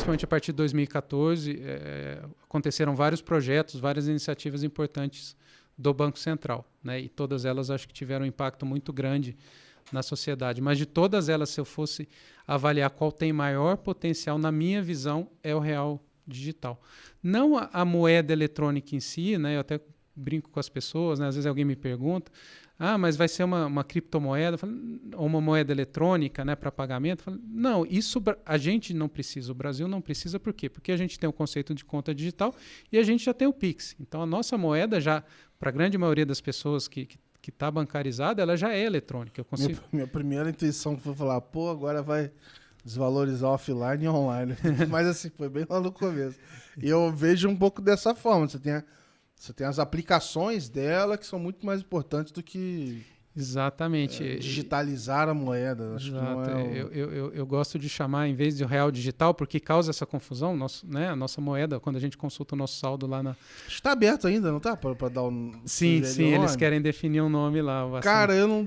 principalmente a partir de 2014, aconteceram vários projetos, várias iniciativas importantes do Banco Central, né? E todas elas acho que tiveram um impacto muito grande na sociedade. Mas de todas elas, se eu fosse avaliar qual tem maior potencial, na minha visão, é o real digital. Não a moeda eletrônica em si, né? Eu até brinco com as pessoas, né? Às vezes alguém me pergunta, mas vai ser uma criptomoeda ou uma moeda eletrônica, né, para pagamento? Não, isso a gente não precisa, o Brasil não precisa, por quê? Porque a gente tem o conceito de conta digital e a gente já tem o Pix. Então a nossa moeda já, para a grande maioria das pessoas que está bancarizada, ela já é eletrônica. Minha primeira intuição foi falar, agora vai desvalorizar offline e online. Mas assim, foi bem lá no começo. E eu vejo um pouco dessa forma. Você tem as aplicações dela que são muito mais importantes do que exatamente digitalizar a moeda. Acho que não é eu gosto de chamar, em vez de real digital, porque causa essa confusão, né, a nossa moeda, quando a gente consulta o nosso saldo lá na... Está aberto ainda, não tá? Para dar um... Sim, eles querem definir um nome lá. Cara, eu não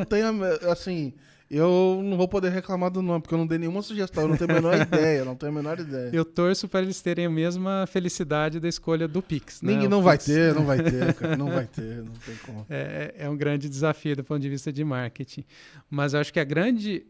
tenho, assim... Eu não vou poder reclamar do nome, porque eu não dei nenhuma sugestão, eu não tenho a menor ideia, Eu torço para eles terem a mesma felicidade da escolha do Pix. Ninguém, né? não vai ter, cara, não vai ter, não tem como. É um grande desafio do ponto de vista de marketing. Mas eu acho que a grande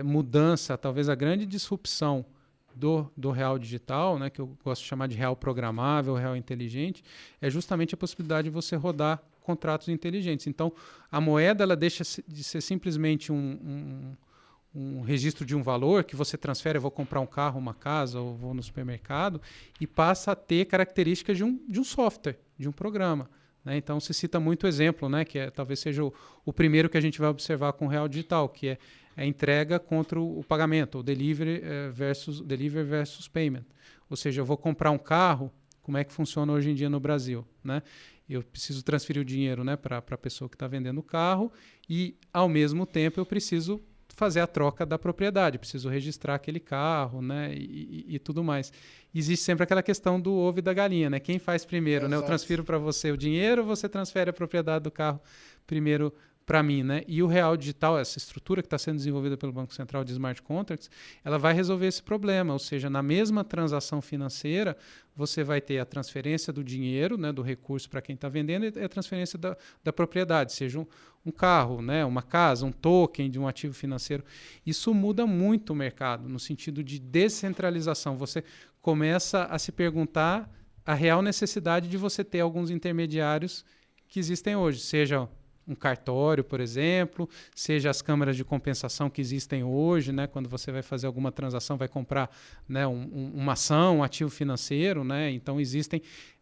mudança, talvez a grande disrupção do real digital, né, que eu gosto de chamar de real programável, real inteligente, é justamente a possibilidade de você rodar contratos inteligentes. Então, a moeda ela deixa de ser simplesmente um registro de um valor que você transfere, eu vou comprar um carro, uma casa, ou vou no supermercado, e passa a ter características de um software, de um programa. Né? Então, se cita muito exemplo, né, que talvez seja o primeiro que a gente vai observar com o real digital, que é a entrega contra o pagamento, o delivery versus payment. Ou seja, eu vou comprar um carro, como é que funciona hoje em dia no Brasil, né? Eu preciso transferir o dinheiro, né, para a pessoa que está vendendo o carro e, ao mesmo tempo, eu preciso fazer a troca da propriedade, preciso registrar aquele carro, né, e tudo mais. Existe sempre aquela questão do ovo e da galinha, né? Quem faz primeiro, né? Eu transfiro para você o dinheiro, você transfere a propriedade do carro primeiro para mim, né? E o real digital, essa estrutura que está sendo desenvolvida pelo Banco Central de Smart Contracts, ela vai resolver esse problema, ou seja, na mesma transação financeira, você vai ter a transferência do dinheiro, né, do recurso para quem está vendendo, e a transferência da propriedade, seja um carro, né, uma casa, um token de um ativo financeiro. Isso muda muito o mercado, no sentido de descentralização. Você começa a se perguntar a real necessidade de você ter alguns intermediários que existem hoje, seja um cartório, por exemplo, seja as câmaras de compensação que existem hoje, né, quando você vai fazer alguma transação, vai comprar, né, uma ação, um ativo financeiro, né, então existem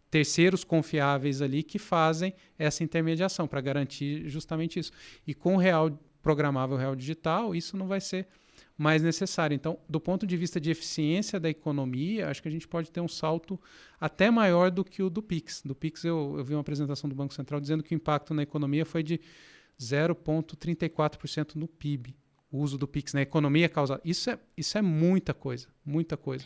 terceiros confiáveis ali que fazem essa intermediação para garantir justamente isso. E com o real programável, real digital, isso não vai ser mais necessário. Então, do ponto de vista de eficiência da economia, acho que a gente pode ter um salto até maior do que o do Pix. Do Pix, eu vi uma apresentação do Banco Central dizendo que o impacto na economia foi de 0,34% no PIB. O uso do Pix na economia causa... Isso é muita coisa, muita coisa.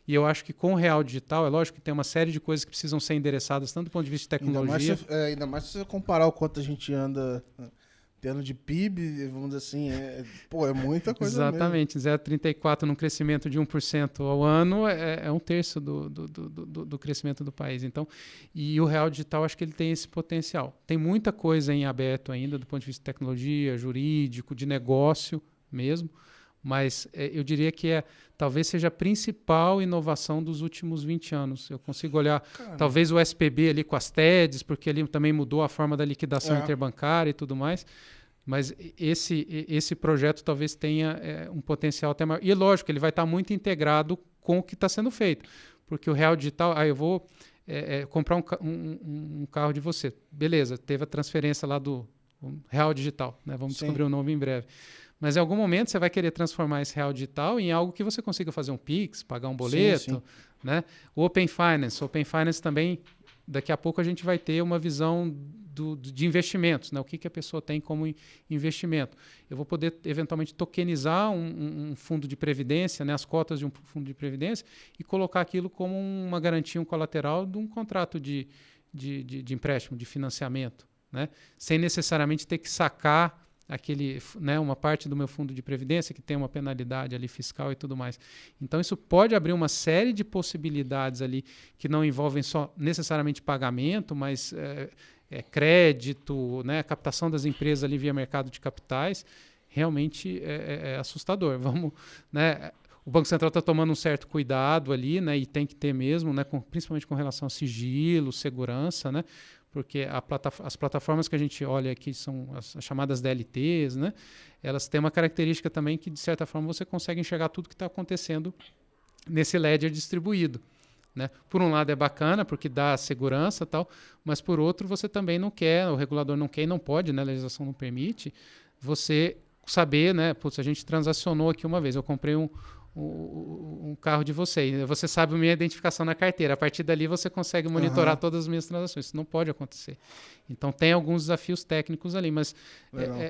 E eu acho que com o real digital, é lógico que tem uma série de coisas que precisam ser endereçadas, tanto do ponto de vista de tecnologia... Ainda mais se você comparar o quanto a gente anda... Tendo de PIB, vamos dizer assim, é muita coisa. Exatamente, 0,34 num crescimento de 1% ao ano é um terço do crescimento do país. Então, e o real digital, acho que ele tem esse potencial. Tem muita coisa em aberto ainda, do ponto de vista de tecnologia, jurídico, de negócio mesmo, mas eu diria que talvez seja a principal inovação dos últimos 20 anos. Eu consigo olhar, talvez o SPB ali com as TEDs, porque ali também mudou a forma da liquidação interbancária e tudo mais, mas esse projeto talvez tenha um potencial até maior. E lógico, ele vai estar muito integrado com o que está sendo feito, porque o real digital, eu vou comprar um carro de você. Beleza, teve a transferência lá do real digital, né? Vamos descobrir o nome em breve. Mas em algum momento você vai querer transformar esse real digital em algo que você consiga fazer um Pix, pagar um boleto, né? O Open Finance também, daqui a pouco a gente vai ter uma visão de investimentos, né? O que a pessoa tem como investimento. Eu vou poder, eventualmente, tokenizar um fundo de previdência, né? As cotas de um fundo de previdência, e colocar aquilo como uma garantia, um colateral de um contrato de empréstimo, de financiamento, né? Sem necessariamente ter que sacar né, uma parte do meu fundo de previdência que tem uma penalidade ali fiscal e tudo mais. Então isso pode abrir uma série de possibilidades ali que não envolvem só necessariamente pagamento, mas crédito, né, captação das empresas ali via mercado de capitais. Realmente é assustador. Né, o Banco Central está tomando um certo cuidado ali, né, e tem que ter mesmo, né, principalmente com relação ao sigilo, segurança, né, porque as plataformas que a gente olha aqui são as chamadas DLTs, né, elas têm uma característica também que, de certa forma, você consegue enxergar tudo que está acontecendo nesse ledger distribuído. Né? Por um lado é bacana, porque dá segurança e tal, mas por outro você também não quer, o regulador não quer e não pode, né, a legislação não permite, você saber, né, putz, a gente transacionou aqui uma vez, eu comprei um carro de você, e você sabe a minha identificação na carteira, a partir dali você consegue monitorar todas as minhas transações, isso não pode acontecer. Então tem alguns desafios técnicos ali, mas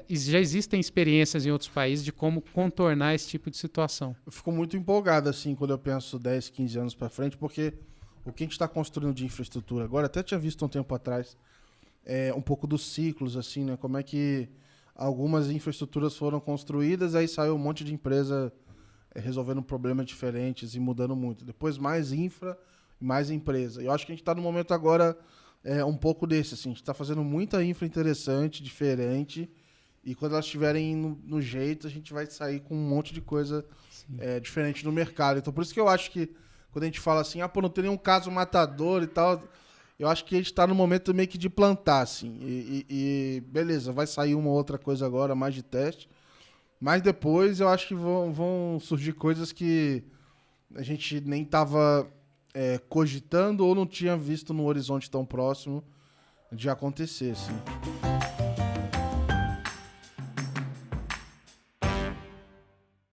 já existem experiências em outros países de como contornar esse tipo de situação. Eu fico muito empolgado assim quando eu penso 10, 15 anos para frente, porque o que a gente está construindo de infraestrutura agora, até tinha visto um tempo atrás, um pouco dos ciclos, assim, né? Como é que algumas infraestruturas foram construídas, aí saiu um monte de empresa resolvendo problemas diferentes e mudando muito. Depois mais infra, mais empresa. Eu acho que a gente está no momento agora um pouco desse. Assim, a gente está fazendo muita infra interessante, diferente, e quando elas estiverem no jeito, a gente vai sair com um monte de coisa diferente no mercado. Então por isso que eu acho que quando a gente fala assim, pô, não tem nenhum caso matador e tal, eu acho que a gente está no momento meio que de plantar, assim. E beleza, vai sair uma outra coisa agora, mais de teste. Mas depois eu acho que vão surgir coisas que a gente nem estava cogitando ou não tinha visto no horizonte tão próximo de acontecer, assim.